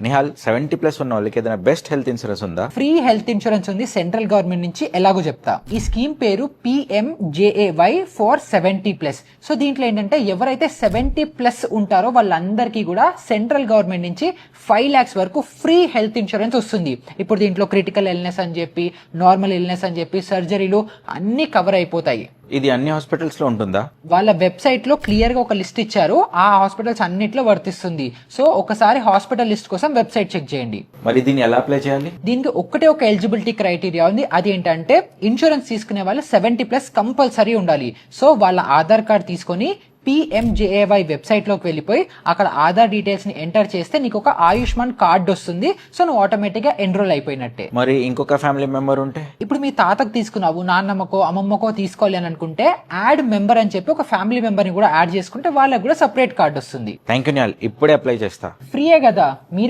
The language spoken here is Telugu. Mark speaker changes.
Speaker 1: నిహాల్ 70+ ఉన్న వాళ్ళకి ఏదైనా బెస్ట్ హెల్త్ ఇన్సూరెన్స్ ఉందా?
Speaker 2: ఫ్రీ హెల్త్ ఇన్సూరెన్స్ ఉంది సెంట్రల్ గవర్నమెంట్ నుంచి, ఎలాగో చెప్తా. ఈ స్కీమ్ పేరు PMJAY ఫర్ 70+. సో దీంట్లో ఏంటంటే ఎవరైతే 70+ ఉంటారో వాళ్ళందరికీ కూడా సెంట్రల్ గవర్నమెంట్ నుంచి 5 lakhs వరకు ఫ్రీ హెల్త్ ఇన్సూరెన్స్ వస్తుంది. ఇప్పుడు దీంట్లో క్రిటికల్ ఇల్నెస్ అని చెప్పి, నార్మల్ ఇల్నెస్ అని చెప్పి, సర్జరీలు అన్ని కవర్ అయిపోతాయి.
Speaker 1: ఇది అన్ని హాస్పిటల్స్ లో ఉంటుందా?
Speaker 2: వాళ్ళ వెబ్సైట్ లో క్లియర్ గా ఒక లిస్ట్ ఇచ్చారు, ఆ హాస్పిటల్స్ అన్నిట్లో వర్తిస్తుంది. సో ఒకసారి హాస్పిటల్ లిస్ట్ కోసం వెబ్సైట్ చెక్ చేయండి.
Speaker 1: మరి దీన్ని ఎలా అప్లై చేయాలి?
Speaker 2: దీనికి ఒక్కటే ఒక ఎలిజిబిలిటీ క్రైటీరియా ఉంది, అది ఏంటంటే ఇన్సూరెన్స్ తీసుకునే వాళ్ళు 70+ కంపల్సరీ ఉండాలి. సో వాళ్ళ ఆధార్ కార్డ్ తీసుకొని PMJAY వెబ్సైట్ లోకి వెళ్ళిపోయి అక్కడ ఆధార్ డీటెయిల్స్ ని ఎంటర్ చేస్తే నీకు ఒక ఆయుష్మాన్ కార్డ్ వస్తుంది. సో నువ్వు ఆటోమేటిక్ గా ఎన్రోల్ అయిపోయినట్టే.
Speaker 1: మరి ఇంకొక ఫ్యామిలీ మెంబర్ ఉంటే?
Speaker 2: ఇప్పుడు మీ తాతకు తీసుకున్నావు, నాన్నమ్మకో అమ్మమ్మకో తీసుకోవాలి అని అనుకుంటే యాడ్ మెంబర్ అని చెప్పి ఒక ఫ్యామిలీ మెంబర్ ని కూడా యాడ్ చేసుకుంటే వాళ్ళకి కూడా సపరేట్ కార్డ్ వస్తుంది.
Speaker 1: థ్యాంక్ యూ నిహాల్, ఇప్పుడే అప్లై చేస్తా.
Speaker 2: ఫ్రీయే కదా, మీరు